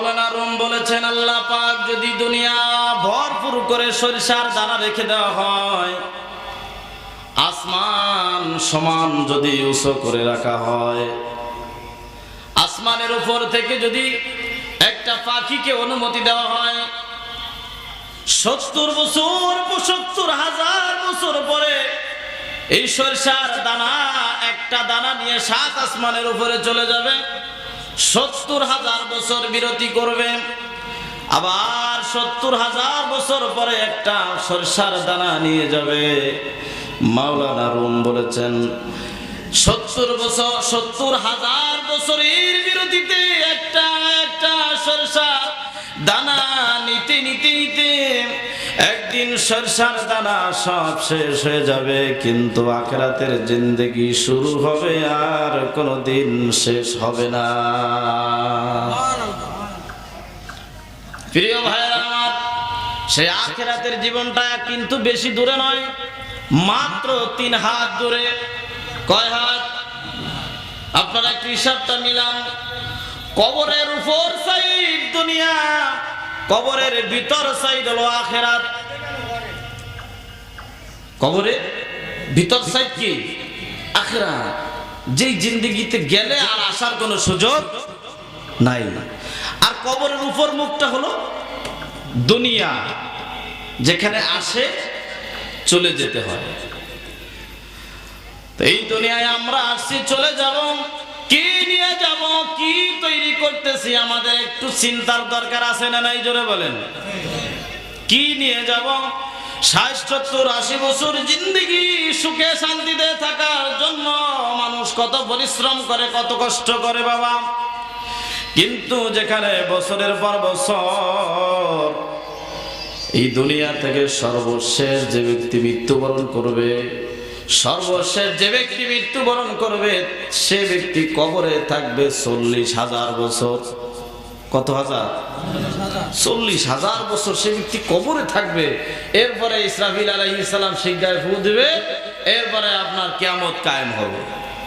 মাওলানা room বলেছেন, আল্লাহ পাক যদি দুনিয়া ভরপুর করে সরিষার দানা রেখে দেওয়া হয়, আসমান সমান যদি উঁচু করে রাখা হয়, আসমানের উপর থেকে যদি একটা পাখিকে অনুমতি দেওয়া হয়, 70 বছর 70,000 বছর পরে এই সরিষার দানা একটা দানা নিয়ে 7 আসমানের উপরে চলে যাবে, 70,000 বছর বিরতি করবে, আবার 70,000 বছর পরে একটা সরিষার দানা নিয়ে যাবে। মাওলানা রুম বলেছেন 70,000 বছরের বিরতিতে একটা একটা সরিষার দানা নিতে নিতে নিতে একদিন সরিষার দানা সব শেষ হয়ে যাবে, কিন্তু আখিরাতের জিন্দেগি শুরু হবে আর কোনোদিন শেষ হবে না। প্রিয় ভাইরা আমার, সেই আখিরাতের জীবনটা কিন্তু বেশি দূরে নয়, মাত্র 3 হাত দূরে। কয় হাত? আপনারা একটু হিসাবটা মিলান। কবরের উপর সাইড দুনিয়া, কবরের ভিতর সাইড হলো আখিরাত। কবরের ভিতর সাইড কি? আখিরাত। যেই জিন্দেগিতে গেলে আর আসার কোনো সুযোগ নাই। আর কবরের উপর মুখটা হলো দুনিয়া, যেখানে আসে চলে যেতে হয়। তো এই দুনিয়ায় আমরা আসছি, চলে যাব, কি নিয়ে যাব, কি তৈরি করতেছি, আমাদের একটু চিন্তার দরকার আছে না নাই? জোরে বলেন, কি নিয়ে যাব? 60, 70, 80 বছর জিন্দেগি সুখে শান্তিতে থাকার জন্য মানুষ কত পরিশ্রম করে, কত কষ্ট করে বাবা। কিন্তু যেখানে বছরের পর বছর এই দুনিয়া থেকে সর্বশেষ যে ব্যক্তি মৃত্যুবরণ করবে, সর্বশেষ যে ব্যক্তি মৃত্যুবরণ করবে, সে ব্যক্তি কবরে থাকবে 40,000 বছর। কত হাজার? 40,000 বছর সে ব্যক্তি কবরে থাকবে। এরপরে ইসরাফিল আলাইহিস সালাম সিজদায় ফু দিবে, এরপরে আপনার কিয়ামত কায়েম হবে।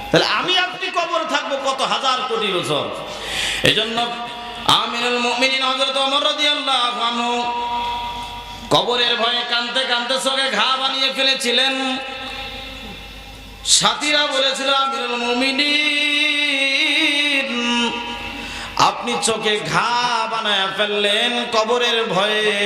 তাহলে আমি আপনি কবরে থাকবো কত হাজার কোটি বছর। এজন্য আমিরুল মুমিনিন হযরত ওমর রাদিয়াল্লাহু আনহু কবরের ভয়ে কাঁদতে কাঁদতে চোখে ঘা বানিয়ে ফেলেছিলেন। সাথীরা বলেছিল, আমিরুল মুমিনিন আপনি চোখে ঘা বানায় ফেললেন কবরের ভয়ে,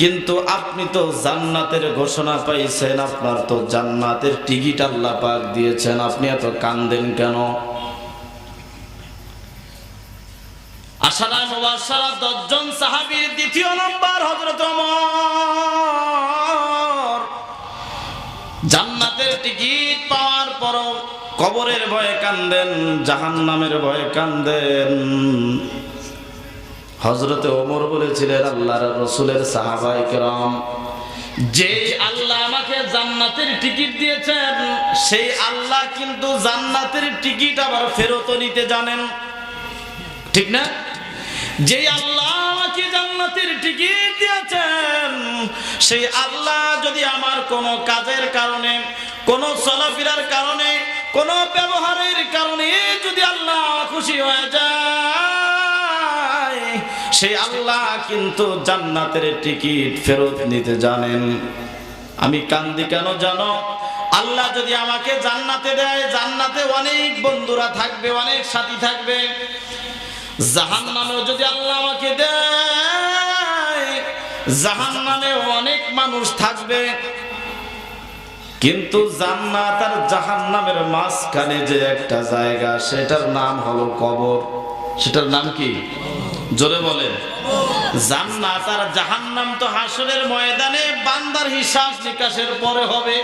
কিন্তু আপনি তো জান্নাতের ঘোষণা পাইছেন, আপনার তো জান্নাতের টিকিট আল্লাহ পাক দিয়েছেন, আপনি এত কাঁদেন কেন? আশারা মুবাশশারা 10 জন সাহাবীর দ্বিতীয় নম্বর হযরত ওমর। জান্নাতের টিকিট পাওয়ার পরও কবরের ভয়ে কাঁদেন, জাহান্নামের ভয়ে কাঁদেন। হযরত ওমর বলেছিলেন, আল্লাহর রাসূলের সাহাবায়ে কেরাম, যে আল্লাহ আমাকে জান্নাতের টিকিট দিয়েছেন, সেই আল্লাহ কিন্তু জান্নাতের টিকিট আবার ফেরত নিতে জানেন, ঠিক না? যে আল্লাহ আমাকে জান্নাতের টিকিট দিয়েছেন, সেই আল্লাহ যদি আমার কোনো কাজের কারণে, কোনো চলাফেরার কারণে, কোনো ব্যবহারের কারণে যদি আল্লাহ খুশি হয়ে যায়, সেই আল্লাহ কিন্তু জান্নাতের টিকিট ফেরত নিতে জানেন। আমি কান্দি কেন জানো? আল্লাহ যদি আমাকে জান্নাতে দেয়, জান্নাতে অনেক বন্ধুরা থাকবে, অনেক সাথী থাকবে। জাহান্নামেও যদি আল্লাহ আমাকে দেয়, জাহান্নামে অনেক মানুষ থাকবে, কিন্তু জান্নাত আর জাহান্নামের মাঝখানে যে একটা জায়গা, সেটার নাম হলো কবর। সেটার নাম কি? জোরে বলেন। জান্নাত আর জাহান্নাম তো হাসরের ময়দানে বান্দার হিসাব নিকাশের পরে হবে।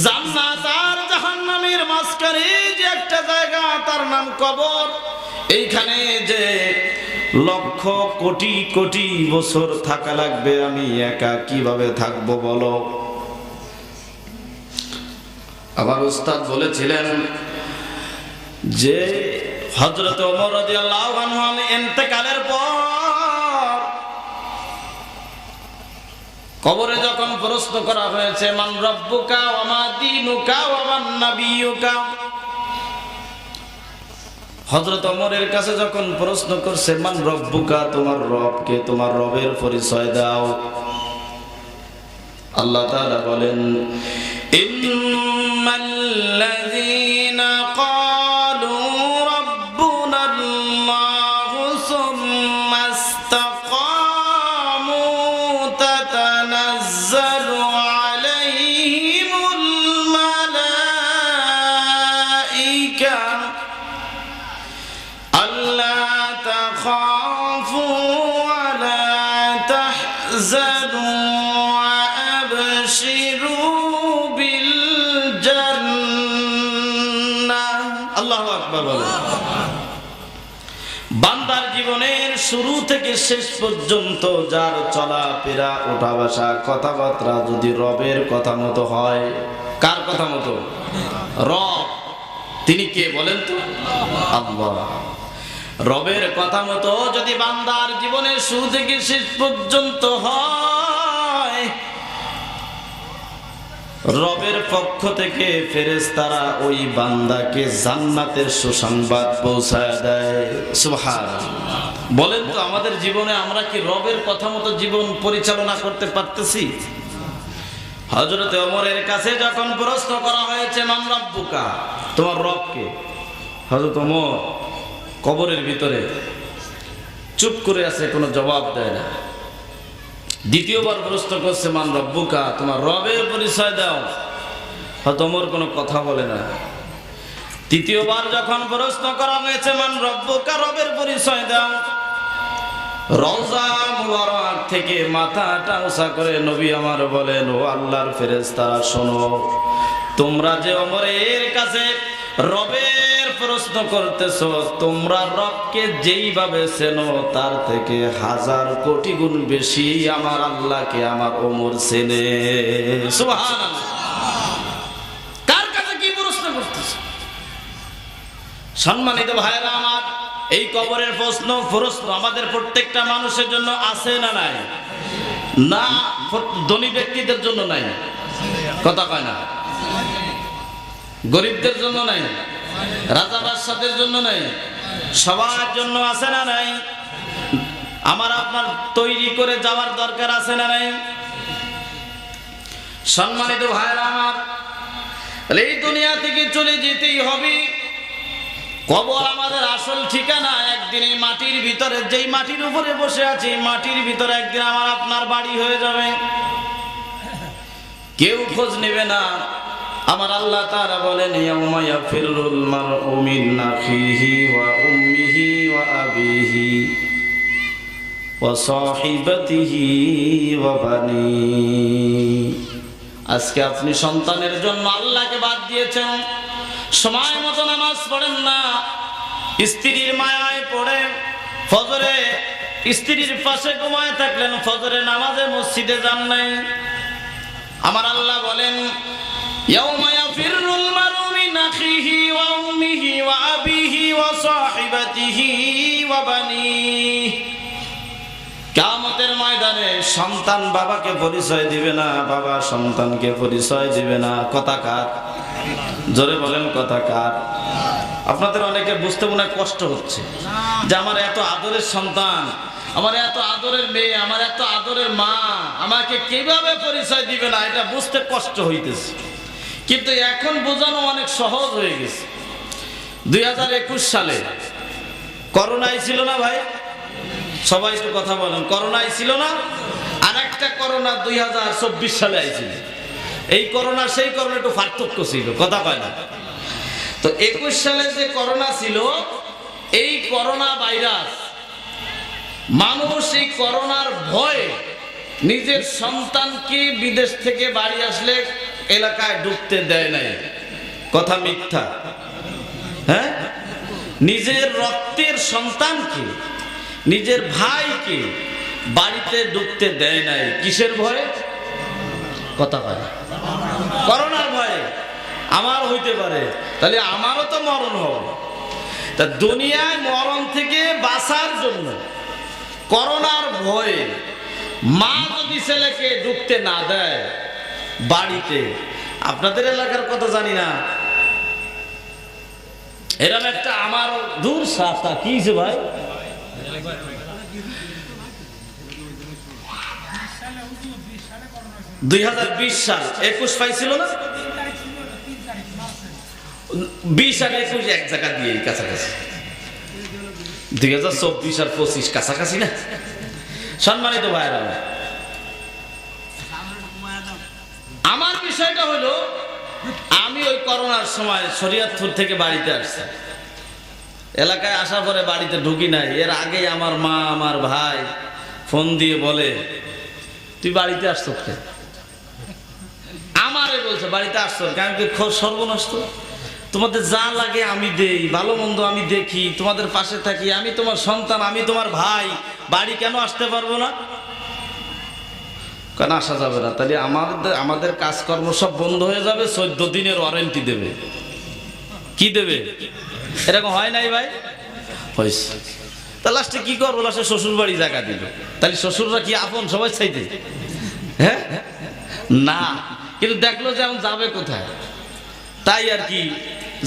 জান্নাত আর জাহান্নামের মাঝখানে যে একটা জায়গা, তার নাম কবর। এইখানে যে লক্ষ কোটি কোটি বছর থাকা লাগবে, আমি একা কিভাবে থাকবো বলো? আমার উস্তাদ বলেছিলেন যে হযরত ওমর রাদিয়াল্লাহু আনহু ইন্তেকালের পর কবরে যখন প্রশ্ন করা হয়েছে, মান রব্বুকা ওয়া মা দীনুকা ওয়া মান নাবিয়ুকা, হযরত ওমরের কাছে যখন প্রশ্ন করছে মান রব্বুকা, তোমার রবকে, তোমার রবের পরিচয় দাও, আল্লাহ তাআলা বলেন ইন্নাল্লাযীনা ক্বালু রাব্বুনাল্লাহু সুম্মা ইসতাকামু তাতানাজ্জালু আলাইহিমুল মালাঈকা আল্লা তাখাফু ওয়া লা তাহজানু বান্দার জীবনের শুরু থেকে শেষ পর্যন্ত যার চলাফেরা, ওঠা বসা, কথাবার্তা যদি রবের কথা মতো হয়। কার কথা মতো? রব। তিনি কে বলেন তো? আল্লাহ। রবের কথা মতো যদি বান্দার জীবনের শুরু থেকে শেষ পর্যন্ত হয়, রবের পক্ষ থেকে ফেরেশতারা ওই বান্দাকে জান্নাতের সুসংবাদ পৌঁছায় দেয়। সুবহানাল্লাহ। বলেন তো আমাদের জীবনে আমরা কি রবের কথা মতো জীবন পরিচালনা করতে পারতেছি? হযরত ওমরের কাছে যখন প্রশ্ন করা হয়েছে মান রব্বুকা, তোমার রবকে, হযরত ওমর কবরের ভিতরে চুপ করে আছে, কোনো জবাব দেয় না। দ্বিতীয়বার প্রশ্ন করছে মান রব্বুকা, তোমার রবের পরিচয় দাও, হযরত ওমর কোনো কথা বলে না। তৃতীয়বার যখন প্রশ্ন করা হয়েছে মান রব্বুকা, রবের পরিচয় দাও, রওজা মুবারক থেকে মাথাটা উঁচা করে নবী আমার বলেন ও আল্লাহর ফেরেশতারা শোনো, তোমরা যে ওমরের কাছে রবের প্রশ্ন করতেছো, তোমরা রবকে যেইভাবে চেনো তার থেকে 1000 কোটি গুণ বেশি আমার আল্লাহকে আমার ওমর চেনে। সুবহানাল্লাহ। কার কাছে কি প্রশ্ন করতেছো? সম্মানিত ভাইরা আমার, এই কবরের প্রশ্ন আমাদের প্রত্যেকটা মানুষের জন্য আছে না নাই? না, ধনী ব্যক্তিদের জন্য নাই, কথা কয় না। গরিবদের জন্য নাই, রাজা বাদশাদের জন্য নাই, সবার জন্য আছে না নাই? আমার আপনার তৈরি করে যাওয়ার দরকার আছে না নাই? সম্মানিত ভাইরা আমার, এই দুনিয়া থেকে চলে যেতেই হবে। কবর আমাদের আসল ঠিকানা। একদিন এই মাটির ভিতরে, যেই মাটির উপরে বসে আছি, মাটির ভিতরে একদিন আমার আপনার বাড়ি হয়ে যাবে, কেউ খোঁজ নেবে না। আমার আল্লাহ তাআলা বলেন ইয়াউমা ইয়াফিরুল মারউ মিন আখিহি ওয়া উম্মিহি ওয়া আবিহি ওয়া সাহিবাতিহি ওয়া বানিহি। আজকে আপনি সন্তানের জন্য আল্লাহকে বাদ দিয়েছেন, সময় মতো নামাজ পড়েন না, স্ত্রীর মায়ায় পড়ে ফজরে স্ত্রীর পাশে ঘুমায় থাকলেন, ফজরে নামাজে মসজিদে যান নাই। আমার আল্লাহ বলেন ইয়াউমা ইয়াফিরুল মারউ মিন আখিহি ওয়া উম্মিহি ওয়া আবিহি ওয়া সাহিবাতিহি ওয়া বানিহি। কিয়ামতের ময়দানে সন্তান বাবাকে পরিচয় দিবে না, বাবা সন্তানকে পরিচয় দিবে না। কথা কার? জোরে বলেন কথা কার? আপনাদের অনেকে বুঝতে মনে হয় কষ্ট হচ্ছে যে আমার এত আদরের সন্তান, আমার এত আদরের মেয়ে, আমার এত আদরের মা আমাকে কিভাবে পরিচয় দিবে না, এটা বুঝতে কষ্ট হইতেছে। কিন্তু এখন বোঝানো অনেক সহজ হয়ে গেছে। 2021 সালে করোনা ছিল না ভাই? সবাই একটু কথা বলেন, করোনা ছিল না? আর একটা করোনা 2024 সালে আইছিল। এই করোনা সেই করোনা একটু পার্থক্য ছিল, কথা কয় না। তো 21 সালে যে করোনা ছিল, এই করোনা ভাইরাস, মানুষ এই করোনার ভয়ে নিজের সন্তানকে বিদেশ থেকে বাড়ি আসলে এলাকায় ঢুকতে দেয় নাই। কথা মিথ্যা? হ্যাঁ, নিজের রক্তের সন্তানকে, নিজের ভাইকে বাড়িতে ঢুকতে দেয় নাই। কিসের ভয়ে? কথা কয় না। করোনার ভয়ে। আমার হইতে পারে, তাহলে আমারও তো মরণ হবে। তা দুনিয়ায় মরণ থেকে বাঁচার জন্য করোনার ভয়ে মা যদি ছেলেকে ঢুকতে না দেয় বাড়িতে, আপনাদের এলাকার কথা জানি না, এরকম একটা আমার দূর সাথা কি হয়েছে ভাই, 2020 সাল 21 পাইছিল না, 20 আর 21 এক জায়গা দিয়ে কাছাকাছি, 2024 আর 25 কাছাকাছি না। সম্মানিত ভাইরা, আমার বিষয়টা হলো আমি ওই করোনার সময় শরীয়তপুর থেকে বাড়িতে আসছি, এলাকায় আসার পরে বাড়িতে ঢুকি নাই। এর আগে আমার মা আমার ভাই ফোন দিয়ে বলে তুই বাড়িতে আসছ কে, আমারে বলছে বাড়িতে আসছ কেন, সর্বনষ্ট, তোমাদের যা লাগে আমি দেই, ভালো মন্দ আমি দেখি, তোমাদের পাশে থাকি, আমি তোমার সন্তান, আমি তোমার ভাই, বাড়ি কেন আসতে পারবো না? কেন আসা যাবে না? তাহলে আমাদের কাজকর্ম সব বন্ধ হয়ে যাবে, 14 দিনের ওয়ারেন্টি দেবে। কি দেবে? এরকম হয় নাই ভাই? হয়েছে। তা লাস্টে কি করবো? লাস্টে শ্বশুর বাড়ি জায়গা দিল। তাহলে শ্বশুররা কি আপন সবাই চাইতে? হ্যাঁ না, কিন্তু দেখলো যে এখন যাবে কোথায়, তাই আর কি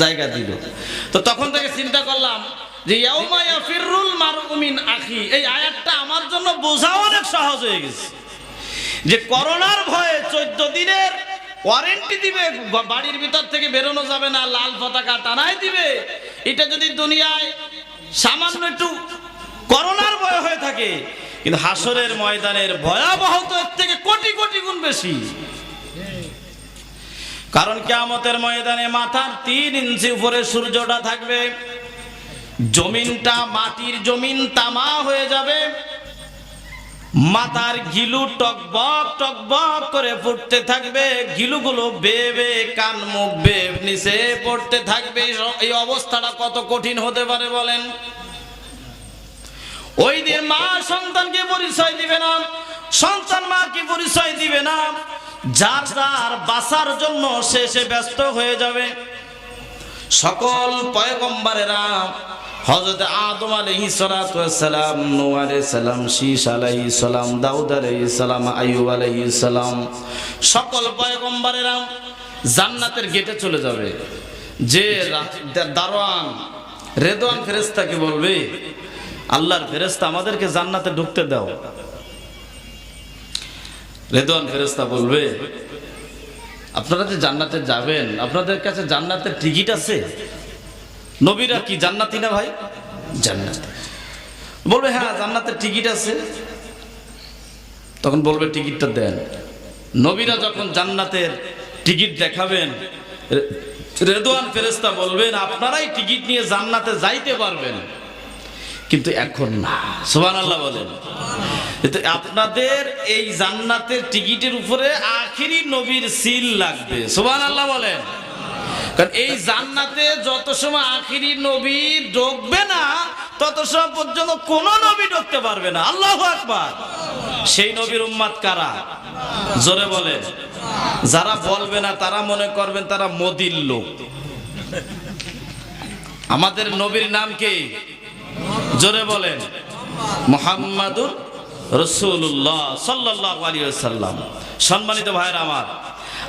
জায়গা দিল। তো তখন থেকে চিন্তা করলাম যে ইয়াউমা ইয়াফিরুল মারউ মিন আখি, এই আয়াতটা আমার জন্য বোঝা অনেক সহজ হয়ে গেছে। যে করোনার ভয়ে 14 দিনের ওয়ারেন্টি দিবে, বাড়ির ভিতর থেকে বেরোনো যাবে না, লাল পতাকা টানাই দিবে। এটা যদি দুনিয়ায় সামান্য একটু করোনার ভয় হয়ে থাকে, কিন্তু হাসরের ময়দানের ভয়াবহতা এর থেকে কোটি কোটি গুণ বেশি। কারণ কিয়ামতের ময়দানে মাথার 3 ইঞ্চি উপরে সূর্যটা থাকবে, জমিনটা মাটির জমিন তামা হয়ে যাবে, মাথার গিলু টকবক টকবক করে ফুটতে থাকবে, গিলুগুলো বেয়ে বেয়ে কান মুখ বেয়ে নিচে পড়তে থাকবে। এই অবস্থাটা কত কঠিন হতে পারে বলেন? ওই দিন মা সন্তানকে পরিচয় দিবে না, সন্তান মাকে পরিচয় দিবে না, যার যার বাঁচার জন্য সে ব্যস্ত হয়ে যাবে। সকল পয়গম্বরেরা, হযরত আদম আলাইহিস সালাতু ওয়াস সালাম, নূহ আলাইহিস সালাম, শীস আলাইহিস সালাম, দাউদ আলাইহিস সালাম, আইয়ুব আলাইহিস সালাম, সকল পয়গম্বরেরা জান্নাতের গেটে চলে যাবে। যে দারোয়ান রেদওয়ান ফেরেশতাকে বলবে, আল্লাহর ফেরেশতা আমাদেরকে জান্নাতে ঢুকতে দাও। রেদওয়ান ফেরেশতা বলবে, আপনারা যে জান্নাতে যাবেন, আপনাদের কাছে জান্নাতের টিকিট আছে? নবীরা কি জান্নাতি না ভাই? জান্নাতি। বলবে হ্যাঁ জান্নাতের টিকিট আছে। তখন বলবে টিকিটটা দেন। নবীরা যখন জান্নাতের টিকিট দেখাবেন, রেদওয়ান ফেরেশতা বলবেন আপনারাই টিকিট নিয়ে জান্নাতে যাইতে পারবেন, কিন্তু এখন না। সুবহানাল্লাহ বলেন। আপনাদের এই জান্নাতের টিকিটের উপরে আখিরি নবীর সিল লাগবে। সুবহানাল্লাহ বলেন। কারণ এই জান্নাতে যত সময় আখিরি নবী ঢুকবে না, তত সময় পর্যন্ত কোন নবী ঢুকতে পারবে না। আল্লাহু আকবার। সেই নবীর উম্মত কারা? জোরে বলেন। যারা বলবে না তারা মনে করবেন তারা মোদির লোক। আমাদের নবীর নাম কি? জোরে বলেন। মুহাম্মাদুর রাসূলুল্লাহ সাল্লাল্লাহু আলাইহি ওয়াসাল্লাম। সম্মানিত ভাইরা আমার,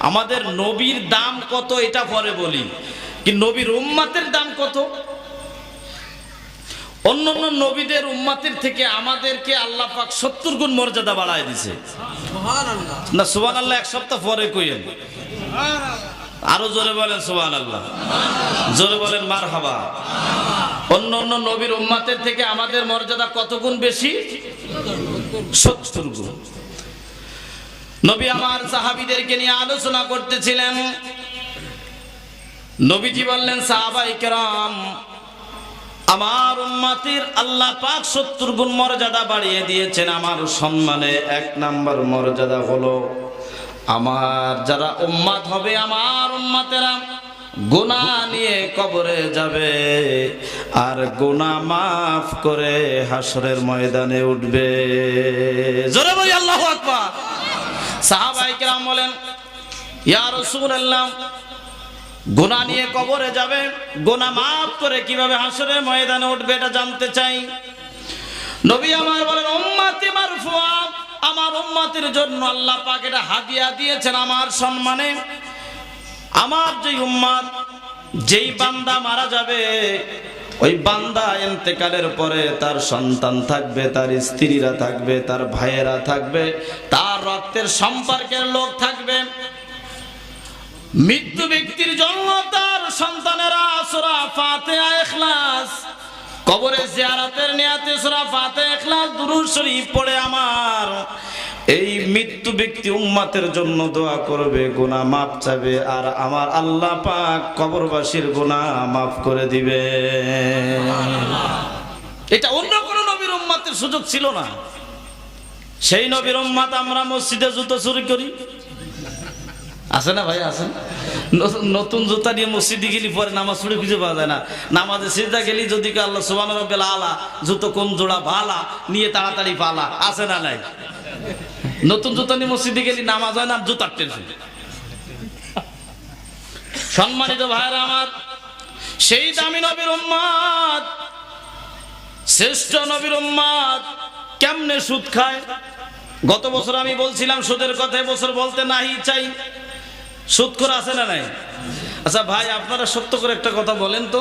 আমাদের নবীর দাম কত এটা পরে বলি, কি নবীর উম্মতের দাম কত? অন্যান্য নবীদের উম্মতের থেকে আমাদেরকে আল্লাহ পাক 70 গুণ মর্যাদা বাড়ায় দিয়েছে। সুবহানাল্লাহ। না সুবহানাল্লাহ এক সপ্তাহ পরে কইেন। আরো জোরে বলেন সুবহানাল্লাহ। জোরে বলেন মারহাবা। অন্যান্য নবীর উম্মতের থেকে আমাদের মর্যাদা কত গুণ বেশি? 70 গুণ। নবী আমার সাহাবীদেরকে নিয়ে আলোচনা করতেছিলেন। নবীজি বললেন, সাহাবায়ে কেরাম, আমার উম্মতের আল্লাহ পাক 70 গুণ মর্যাদা বাড়িয়ে দিয়েছেন। আমার সম্মানে 1 নাম্বার মর্যাদা হলো, আমার যারা উম্মত হবে, আমার উম্মতেরা গুনাহ নিয়ে কবরে যাবে আর গুনাহ মাফ করে হাসরের ময়দানে উঠবে। জোরে বলি আল্লাহু আকবার। সাহাবায়ে কেরাম বলেন, ইয়া রাসূলুল্লাহ, গুনাহ নিয়ে কবরে যাবে, গুনাহ মাফ করে কিভাবে হাসরের ময়দানে উঠবে এটা জানতে চাই। নবী আমার বলেন, উম্মতি মারফুআ, আমার উম্মতের জন্য আল্লাহ পাক এটা হাদিয়া দিয়েছেন আমার সম্মানে। আমার যে উম্মত যেই বান্দা মারা যাবে ওই বান্দা ইন্তেকালের পরে তার সন্তান থাকবে, তার স্ত্রীরা থাকবে, তার ভাইয়েরা থাকবে, তার রক্তের সম্পর্কের লোক থাকবে। মৃত্যু ব্যক্তির জন্য তার সন্তানেরা সূরা ফাতিহা ইখলাস, কবরে জিয়ারতের নিয়তে সূরা ফাতিহা ইখলাস দুরূদ শরীফ পড়ে আমার এই মৃত্যু ব্যক্তি উম্মতের জন্য দোয়া করবে, গুনাহ মাফ চাবে, আর আমার আল্লাহ পাক কবরবাসীর গুনাহ মাফ করে দিবে। এটা অন্য কোন নবীর উম্মতের সুযোগ ছিল না। সেই নবীর উম্মত আমরা মসজিদে জুতো চুরি করি, আছে না ভাই? আছে। নতুন জুতা নিয়ে মসজিদে গেলি পরে নামাজ পড়ে খুঁজে পাওয়া যায় না। নামাজে সিজদা গেলি যদি আল্লাহ সুবহান রাব্বিল আলা, জুতো কোন জোড়া ভালা নিয়ে তাড়াতাড়ি পালা, আছে না নাই? নতুন জুতা নিয়ে মসজিদে গেলি নামাজ হয় না, জুতার টেনশন। সম্মানিত ভাইরা আমার, সেই দামি নবীর উম্মত, শ্রেষ্ঠ নবীর উম্মত কেমনে সুদ খায়? গত বছর আমি বলছিলাম সুদের কথা, বছর বলতে নাহি চাই। সুদ করে আছে না নাই? আচ্ছা ভাই, আপনারা সত্য করে একটা কথা বলেন তো,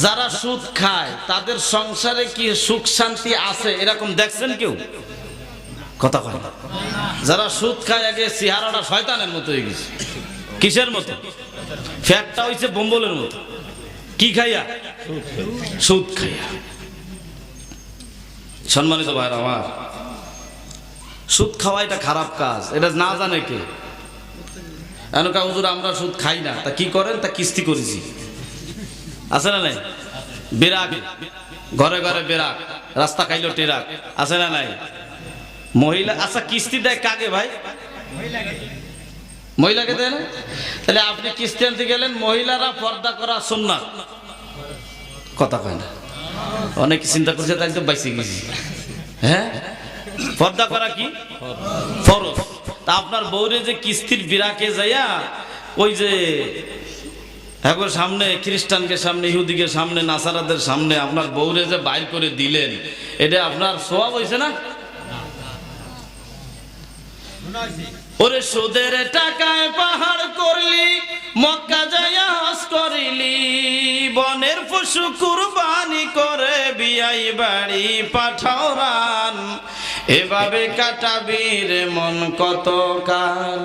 যারা সুদ খায় তাদের সংসারে কি সুখ শান্তি আছে এরকম দেখছেন কেউ? কথা কয় না। যারা সুদ খায় আগে চেহারাটা শয়তানের মতো হয়ে গেছে। কিসের মতো? ফ্যাটটা হইছে বোম্বলের মতো। কি খাইয়া? সুদ খাইয়া। সম্মানিত ভাইরা আমার, সুদ খাওয়া এটা খারাপ কাজ, এটা না জানে কে? এনকা হুজুর আমরা সুদ খাই না, তা কি করেন? তা কিস্তি করেছি, আছে না নাই? বেরাক, ঘরে ঘরে বেরাক, রাস্তা খাইলো টেরাক, আছে না নাই? মহিলা, আচ্ছা কিস্তি দেয় কাকে ভাই? মহিলাকে দেয় না? তাহলে আপনি কিস্তি আনতে গেলেন, মহিলারা পর্দা করা সুন্নাত, কথা কয় না। অনেক চিন্তা করছে, তাই তো বাইসে গেছি। হ্যাঁ, পর্দা করা কি ফরজ। তা আপনার বউরে যে কিস্তির বিরাকে যাইয়া ওই যে এখন সামনে খ্রিস্টানকে সামনে, ইহুদিকে সামনে, নাসারাদের সামনে আপনার বউরে যে বাইর করে দিলেন, এটা আপনার সওয়াব হইছে না? ওরে সুদের টাকায় পাহাড় করলি, মক্কা যাইয়া হজ করিলি, বনের পশু কুরবানি করে বিয়াই বাড়ি পাঠাও রান, এভাবে কাটাবি রে মন কত কাল,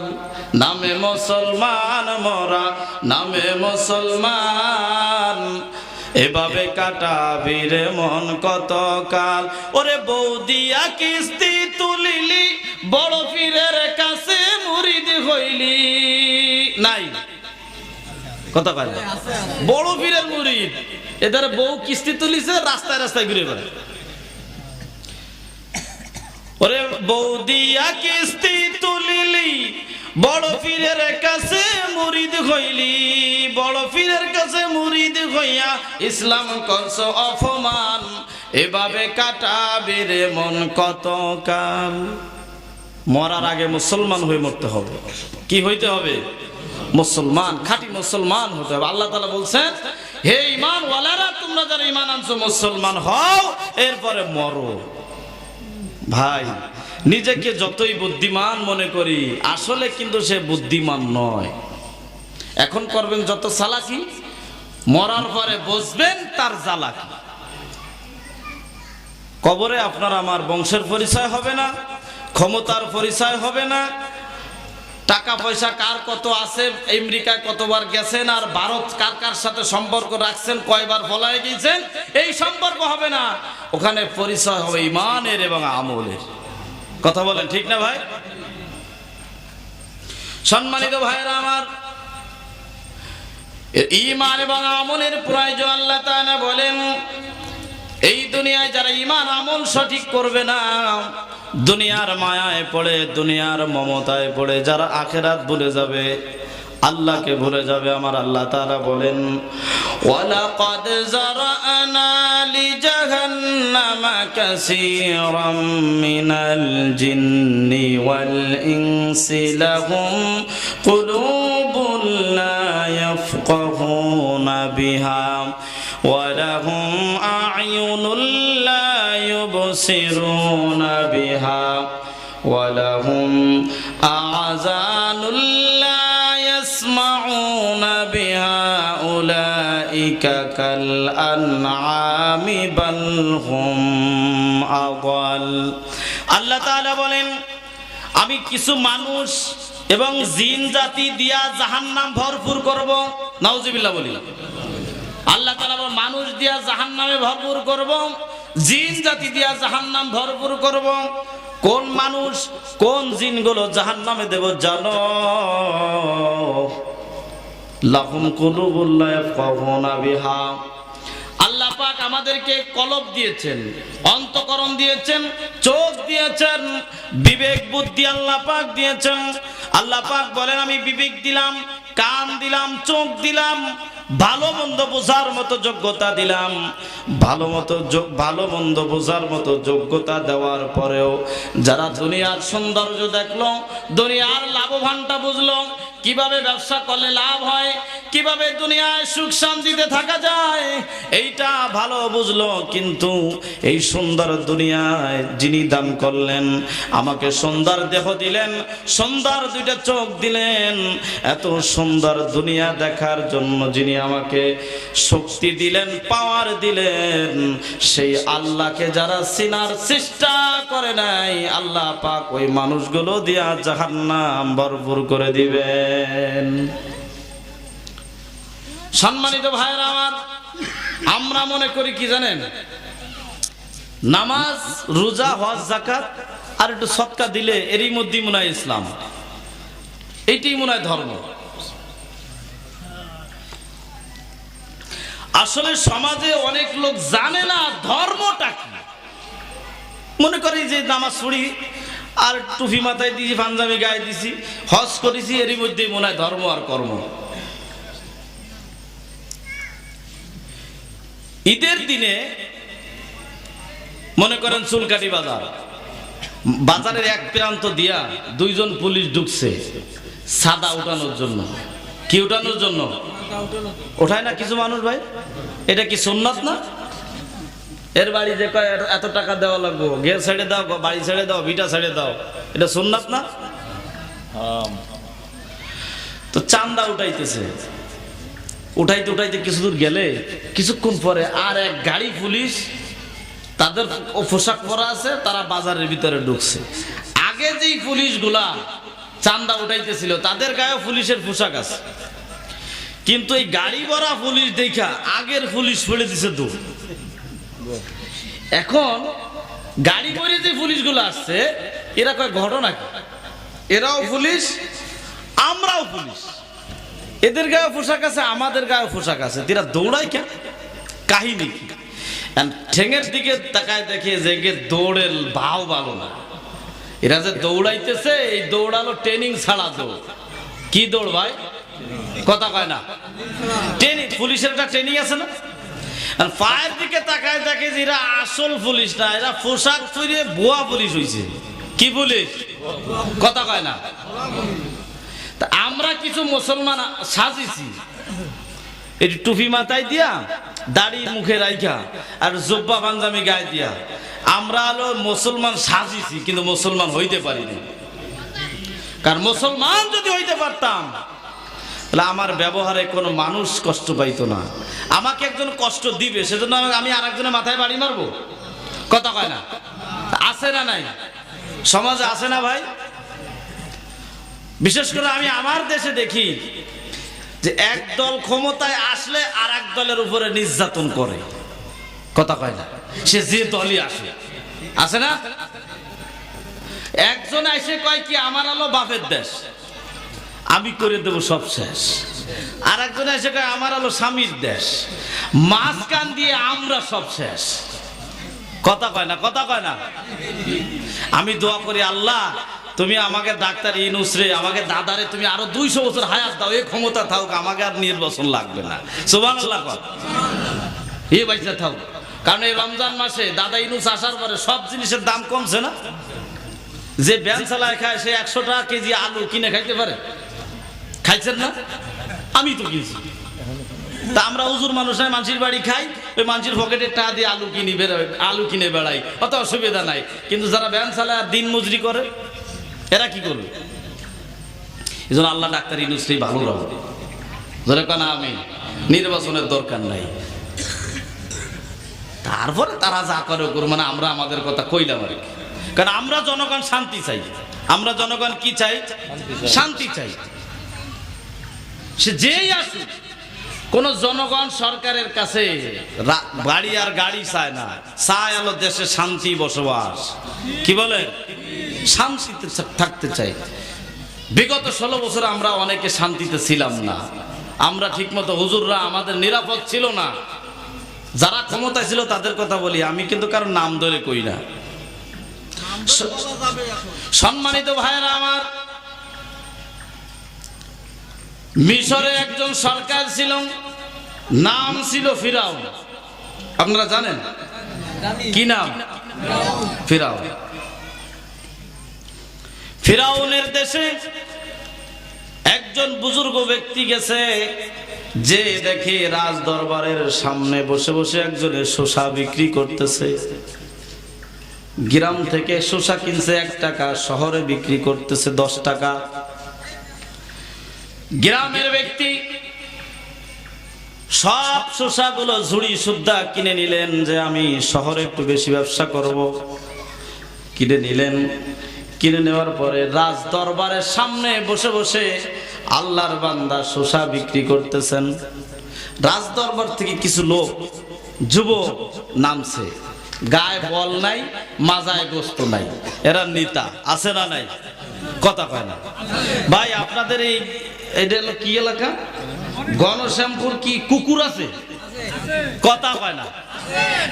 নামে মুসলমান মোরা, নামে মুসলমান, এভাবে কাটাবি রে মন কত কাল। ওরে বৌদিয়া কিস্তি তুলিলি, বড় পীরের কাছে মুরিদ হইলি, নাই? কথা কয় না? বড় পীরের মুরিদ, এদের বউ কিস্তি তুলিছে, রাস্তায় রাস্তায় ঘুরে বেড়ায়। ওরে বৌদিয়া কিস্তি তুলিলি, বড় পীরের কাছে মুরিদ হইলি, বড় পীরের কাছে মুরিদ হইয়া ইসলাম করছ অপমান, এভাবে কাটাবি রে মন কত কাল। মরার আগে মুসলমান হয়ে মরতে হবে। কি হইতে হবে? মুসলমান, খাঁটি মুসলমান হতে হবে। আল্লাহ তাআলা বলছেন, হে ঈমান ওয়ালারা, তোমরা যারা ঈমান আনছো মুসলমান হও, এরপরে মরো। ভাই, নিজেকে যতই বুদ্ধিমান মনে করি, আসলে কিন্তু সে বুদ্ধিমান নয়। এখন করবেন যত চালাকি, মরার পরে বুঝবেন তার চালাকি। কবরে আপনার আমার বংশের পরিচয় হবে না, ক্ষমতার পরিচয় হবে না, টাকা পয়সা কার কত আছে, আমেরিকায় কতবার গেছেন, আর ভারত কার কার সাথে সম্পর্ক রাখছেন, কয়বার পলায়ে গিয়েছেন, এই সম্পর্ক হবে না। ওখানে পরিচয় হবে ঈমানের এবং আমলের। কথা বলেন ঠিক না ভাই? সম্মানিত ভাইরা আমার, ঈমান এবং আমলের প্রয়োজন। আল্লাহ তাআলা বলেন, এই দুনিয়ায় যারা ঈমান আমল সঠিক করবে না, দুনিয়ার মায়ায় পড়ে, দুনিয়ার মমতায় পড়ে যারা আখিরাত ভুলে যাবে, আল্লাহকে ভুলে যাবে, আমার আল্লাহ তাআলা বলেন, ওয়ালাকাদ যারানা লিজাহান্নামা কাসীরাম মিনাল জিন্নি ওয়াল ইনসি লাহুম কুলুবুন লা ইয়াফকাহুনা বিহা ওয়া লাহুম আ'য়ুনুন লা ইউবসিরুনা বিহা ওয়া লাহুম আযানুন লা يسمعون بها أولئك উলাইকা কাল আনআমি বাল হুম আদাল। আল্লাহ তাআলা বলেন, আমি কিছু মানুষ এবং জিন জাতি দিয়া জাহান্নাম ভরপুর করব। নাউজুবিল্লাহ বলি। আল্লাহ তাআলা বলেন, মানুষ দিয়া জাহান্নামে ভরপুর করব, জিন জাতি দিয়া জাহান্নাম ভরপুর করব। কোন মানুষ কোন জিনগুলো জাহান্নামে দেব জানো? লাহুম কুলুবুল লা ইয়াফকাহুনা বিহা। আল্লাহ পাক আমাদেরকে কলব দিয়েছেন, অন্তঃকরণ দিয়েছেন, চোখ দিয়েছেন, বিবেক বুদ্ধি আল্লাহ পাক দিয়েছেন। আল্লাহ পাক বলেন, আমি বিবেক দিলাম, কান দিলাম, চোখ দিলাম, ভালো মন্দ বোঝার মতো যোগ্যতা দিলাম। ভালো মন্দ বোঝার মতো যোগ্যতা দেওয়ার পরেও যারা দুনিয়ার সৌন্দর্য দেখলো, দুনিয়ার লাভবানটা বুঝলো, কিভাবে ব্যবসা করলে লাভ হয়, কিভাবে দুনিয়ায় সুখ শান্তিতে থাকা যায়, এইটা ভালো বুঝলো। কিন্তু এই সুন্দর দুনিয়ায় যিনি দান করলেন, আমাকে সুন্দর দেহ দিলেন, সুন্দর দুইটা চোখ দিলেন, এত সুন্দর দুনিয়া দেখার জন্য যিনি আমাকে শক্তি দিলেন, পাওয়ার দিলেন, সেই আল্লাহকে যারা চিনার চেষ্টা করে নাই, আল্লাহ পাক ওই মানুষগুলো দিয়া জাহান্নাম ভরপুর করে দিবেন। সম্মানিত ভাইরা আমার, আমরা মনে করি কি জানেন, নামাজ, রোজা, হজ, যাকাত আর একটু সদকা দিলে এরই মধ্যেই মনে হয় ইসলাম, এইটাই মনে হয় ধর্ম। আসলে সমাজে অনেক লোক জানে না ধর্মটা কি। মনে করি যে নামাজ পড়ি আর টুপি মাথায় দিয়েছি, পাঞ্জাবি গায়ে দিছি, হজ করেছি, এরই মধ্যেই মনে হয় ধর্ম আর কর্ম। ঈদের দিনে মনে করেন চুলকাটি বাজার, বাজারের এক প্রান্ত দিয়া দুইজন পুলিশ ঢুকছে সাদা উঠানোর জন্য। কি উঠানোর জন্য? ওঠায় না কিছু মানুষ ভাই? এটা কি সুন্নাত না? এর বাড়ি যে কয় এত টাকা দেওয়া লাগবো, ঘের ছেড়ে দাও, বাড়ি ছেড়ে দাও, ভিটা ছেড়ে দাও, এটা সুন্নাত না? তো চান্দা উঠাইতেছে, উঠাইতে উঠাইতে কিছু দূর গেলে কিছুক্ষণ পরে আর এক গাড়ি পুলিশ, তাদের পোশাক পরা আছে, তারা বাজারের ভিতরে ঢুকছে। আগে যেই পুলিশগুলা চান্দা উঠাইতেছিল তাদের গায়ে পুলিশের পোশাক আছে, কিন্তু এই গাড়ি ভরা পুলিশ দেখা আগের পুলিশ ফেলে দিছে দূর। এখন গাড়ি ভরে যে পুলিশগুলো আসছে, এরা কয় ঘটনা কি, এরাও পুলিশ আমরাও পুলিশ, এদের গায়ে পোশাক আছে আমাদের গায়ে পোশাক আছে, এরা দৌড়ায় কেন? কাহিনী কি? ঠেঙের দিকে তাকায় দেখে যে দৌড়ের ভাও ভালো না। এরা যে দৌড়াইতেছে, এই দৌড়ালো ট্রেনিং ছাড়া দৌড়। কি দৌড় ভাই? কথা কয় না, ট্রেনিং। পুলিশের একটা ট্রেনিং আছে না? আর পায়ের দিকে তাকায় দেখে যে এরা আসল পুলিশ না, এরা পোশাক পরে ভুয়া পুলিশ হয়েছে। কি পুলিশ? কথা কয় না। তা আমরা কিছু মুসলমান সাজিছি, এটি টুপি মাথায় দিয়া, দাড়ি মুখে রাইখা আর জুব্বা পাঞ্জাবি গায়ে দিয়া আমরা হলো মুসলমান সাজিছি, কিন্তু মুসলমান হইতে পারিনি। কারণ মুসলমান যদি হইতে পারতাম তাহলে আমার ব্যবহারে কোনো মানুষ কষ্ট পাইতো না। আমাকে একজন কষ্ট দিবে, সেজন্য আমি আর একজনের মাথায় বাড়ি মারবো? কথা কয় না? আছে না নাই? সমাজে আছে না ভাই? বিশেষ করে আমি আমার দেশে দেখি যে এক দল ক্ষমতায় আসলে আর এক দলের উপরে নির্যাতন করে। কথা কয় না? সে যে দলই আসে, আছে না? একজন এসে কয় কি আমার হলো বাপের দেশ, আমি করে দেব সব শেষ। আর একজন এসে কয় আমার হলো স্বামীর দেশ, মাঝখান দিয়ে আমরা সব শেষ। কথা কয় না? কথা কয় না? আমি দোয়া করি, আল্লাহ তুমি আমাকে ডাক্তার ইউনূস রে, আমাকে দাদারে তুমি আরো 200 বছর হায়াত দাও, এই ক্ষমতা থাকুক, আমাকে আর নির্বাচন লাগবে না। সুবহানাল্লাহ কর, এই বাইসা থাকুক। কারণ এই রমজান মাসে দাদা ইউনূস আসার পরে সব জিনিসের দাম কমছে না? যে ব্যান চালায় খায় সে 100 টাকা কেজি আলু কিনে খাইতে পারে? খাইছেন না? আমি তো কিনছি। তা আমরা হুজুর মানুষ নাই, মানুষের বাড়ি খাই, ওই মানুষের পকেটে টাকা দিয়ে আলু কিনে বেড়াই, অত অসুবিধা নাই। কিন্তু যারা ব্যান চালায় আর দিন মজুরি করে, এরা কি করবে? এই জন্য আল্লাহ ডাক্তার ইউনূস ভালো রাখবে, ধরে কেন আমি নির্বাচনের দরকার নাই। তারপরে তারা যা করে করুক, মানে আমরা আমাদের কথা কইলাম আর কি। কারণ আমরা জনগণ শান্তি চাই। আমরা জনগণ কি চাই? শান্তি চাই। সে যেই আসুক, কোন জনগণ সরকারের কাছে বাড়ি আর গাড়ি চায় না, চায় হলো দেশে শান্তি বসবাস। কি বলে? শান্তিতে থাকতে চাই। বিগত 16 বছর আমরা অনেকে শান্তিতে ছিলাম না। আমরা ঠিকমতো, হুজুররা আমাদের নিরাপদ ছিল না। যারা ক্ষমতায় ছিল তাদের কথা বলি, আমি কিন্তু কারো নাম ধরে কই না। সম্মানিত ভাইয়েরা আমার, মিশরে একজন সরকার ছিল, নাম ছিল ফিরাউন। আপনারা জানেন কি নাম? ফিরাউন। ফিরাউনের দেশে একজন বুজুর্গ ব্যক্তি গেছে, যে দেখে রাজ দরবারের সামনে বসে বসে একজনে শসা বিক্রি করতেছে। গ্রাম থেকে শসা কিনছে 1 টাকা, শহরে বিক্রি করতেছে 10 টাকা। গ্রামের ব্যক্তি সব শসাগুলো ঝুড়ি সুদ্ধা কিনে নিলেন, যে আমি শহরে একটু বেশি ব্যবসা করব। কিনে নিলেন। কিনে নেওয়ার পরে রাজ দরবারের সামনে বসে বসে আল্লাহর বান্দা শসা বিক্রি করতেছেন। রাজ দরবার থেকে কিছু লোক, যুবক নামছে, গায়ে বল নাই, মাজায় গোস্ত নাই, এরা নেতা আছে না নাই? কথা কয় না ভাই। আপনাদের এইটা হলো কি এলাকা? গণশ্যামপুর কি কুকুর আছে? কথা কয় না।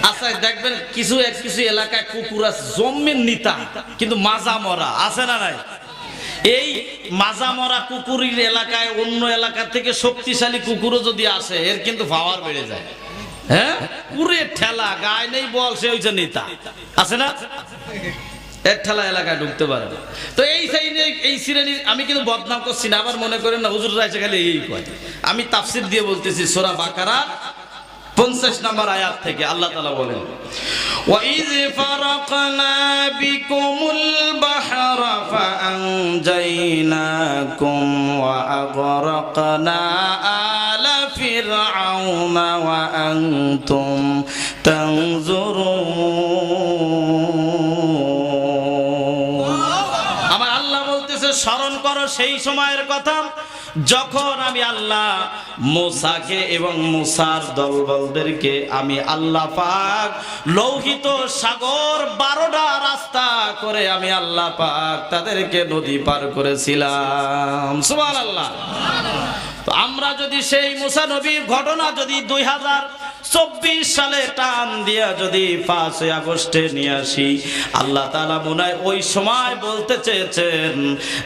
আচ্ছা দেখবেন কিছু এলাকায় কুকুর আছে, জন্মের নেতা, কিন্তু মাজা মরা আছে না নাই? এই মাজা মরা কুকুরের এলাকায় অন্য এলাকা থেকে শক্তিশালী কুকুরও যদি আসে, এর কিন্তু পাওয়ার বেড়ে যায়। হ্যাঁ, পুরে ঠেলা, গায়ে নেই বল, সে হইছে নেতা, আছে না? এক ঠেলা এলাকায় ঢুকতে পারে। তো এই শ্রেণীর আমি কিন্তু বদনাম করছি না, আবার মনে করেন না হুজুররা এসে খালি এই কয়। আমি তাফসীর দিয়ে বলতেছি, সূরা বাকারা 50 নম্বর আয়াত থেকে আল্লাহ তাআলা বলেন, ওয়াইয ফারাকনা বিকুমুল বাহরা ফাআনজাইনাকুম ওয়া আগরাকনা আলা ফিরআউনা ওয়া আনতুম তানজুরুন। আমার আল্লাহ বলতেছে, স্মরণ করো সেই সময়ের কথা যখন আমি আল্লাহ মুসাকে এবং মুসার দলবলদেরকে আমি আল্লাহ পাক লৌহিত সাগর 12টা রাস্তা করে আমি আল্লাহ পাক তাদেরকে নদী পার করেছিলাম। সুবহানাল্লাহ। তো আমরা যদি সেই মুসা নবীর ঘটনা যদি 2024 সালে টান দিয়া যদি 5 আগস্টে নিয়ে আসি, আল্লাহ তাআলা মনে হয় ওই সময় বলতে চেয়েছেন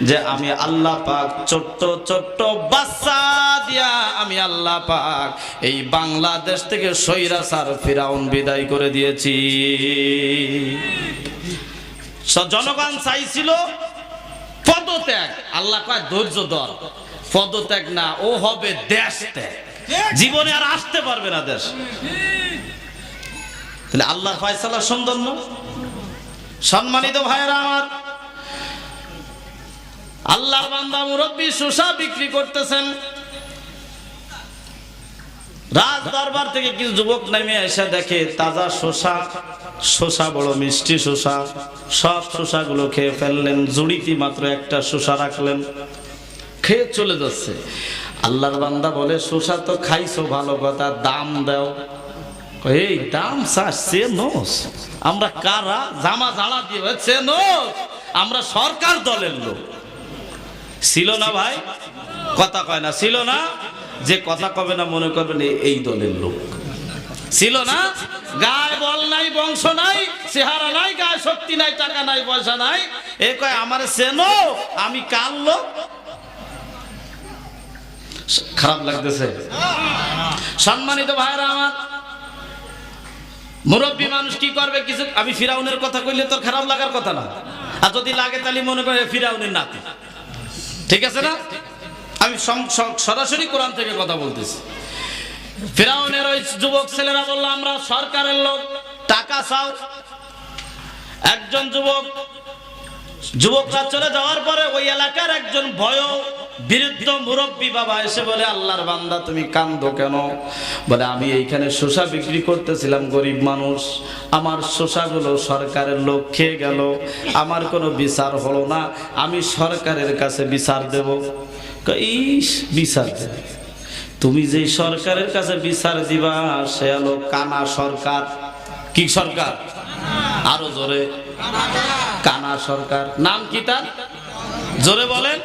যে আমি আল্লাহ পাক ছোট্ট ছোট্ট বাচ্চা দিয়া আমি আল্লাহ পাক এই বাংলাদেশ থেকে স্বৈরাচার ফিরাউন বিদায় করে দিয়েছি। জনগণ চাইছিল পদত্যাগ, আল্লাহ কয় ধৈর্য ধর, পদত্যাগ না, ও হবে দেশ ত্যাগ, জীবনে আর আসতে পারবে না দেশ। তাহলে আল্লাহর ফয়সালা সুন্দর না? সম্মানিত ভাইয়েরা আমার, আল্লাহর বান্দা মুরব্বী শসা বিক্রি করতেছেন। রাজ দরবার থেকে কিছু যুবক নেমে এসে দেখে তাজা শসা বড় মিষ্টি শসা, সব শসাগুলো খেয়ে ফেললেন, জুড়িতে মাত্র একটা শসা রাখলেন, খেয়ে চলে যাচ্ছে। আল্লাহর বান্দা বলে, শসা তো খাইছো ভালো কথা, দাম দাও। এই দাম চাচ্ছে নোস, আমরা কারা? জামা ঝাড়া দিয়ে চেনোস, আমরা সরকার দলের লোক। ছিল না ভাই? কথা কয় না, ছিল না? যে কথা কবে না মনে করবেন এই দলের লোক ছিল না। গায়ে বল নাই, বংশ নাই, চেহারা নাই, গায়ে শক্তি নাই, টাকা নাই, পয়সা নাই, এ কয় আমার চেনো, আমি কার লোক? খারাপ লাগতেছে? সম্মানিত ভাইরা আমার, মুরব্বী মানুষ কি করবে? কিছু আমি ফিরাউনের কথা কইলে তো খারাপ লাগার কথা না, আর যদি লাগে তাহলে মনে করে ফিরাউনের নাতি, ঠিক আছে না? আমি সরাসরি কোরআন থেকে কথা বলতেছি। ফিরাউনের ওই যুবক ছেলেরা বলল, আমরা সরকারের লোক, টাকা চাও। একজন যুবকরা চলে যাওয়ার পরে ওই এলাকার একজন বৃদ্ধ মুরব্বী বাবা এসে বলে, আল্লাহর বান্দা তুমি কান্দো কেন? বলে, আমি এইখানে শসা বিক্রি করতেছিলাম, গরিব মানুষ, আমার শসাগুলো সরকারের লোক খেয়ে গেল, আমার কোনো বিচার হলো না, আমি সরকারের কাছে বিচার দেব। ইস, বিচার দেবে? তুমি যে সরকারের কাছে বিচার দিবা সে হলো কানা সরকার। কি সরকার? আরো জোরে, কানা সরকার। নাম কি তার? জোরে বলেন।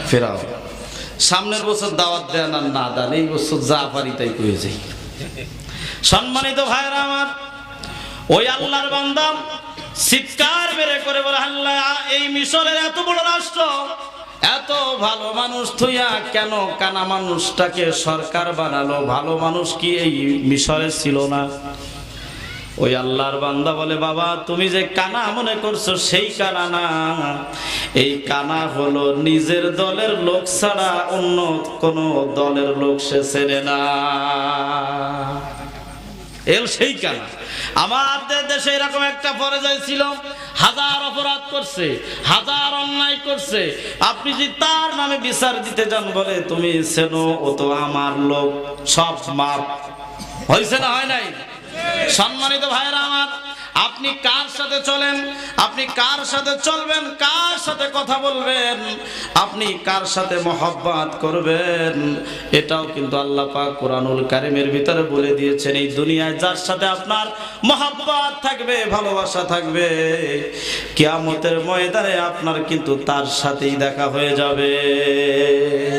ফেরাও। সামনের বছর দাওয়াত দেন আর না দেন, এই বছর যা পারি তাই কয়ে যাই। সম্মানিত ভাইরা আমার, ওই আল্লাহর বান্দা চিৎকার বেড়ে করে বলে, আল্লাহ, এই মিশরের এত বড় রাষ্ট্র, এত ভালো মানুষ থুইয়া কেন কানা মানুষটাকে সরকার বানালো? ভালো মানুষ কি এই মিশরে ছিল না? ওই আল্লাহর বান্দা বলে, বাবা তুমি যে কানা মনে করছো সেই কানা না, এই কানা হলো নিজের দলের লোক ছাড়া অন্য কোন দলের লোক সে চেনে না। এল সেই কানা। আমাদের দেশে এরকম একটা পর্যায়ে ছিল, হাজার অপরাধ করছে, হাজার অন্যায় করছে, আপনি যদি তার নামে বিচার দিতে যান, বলে তুমি চেনো, ও তো আমার লোক, সব মাপ। হয়েছে না হয় নাই? সম্মানিত ভাইরা আমার, আপনি কার সাথে চলেন, আপনি কার সাথে চলবেন, কার সাথে কথা বলবেন, আপনি কার সাথে মহব্বত করবেন, এটাও কিন্তু আল্লাহ পাক কোরআনুল কারীমের ভিতরে বলে দিয়েছেন। এই দুনিয়ায় যার সাথে আপনার মহব্বত থাকবে, ভালোবাসা থাকবে, কিয়ামতের ময়দানে আপনার কিন্তু তার সাথেই দেখা হয়ে যাবে।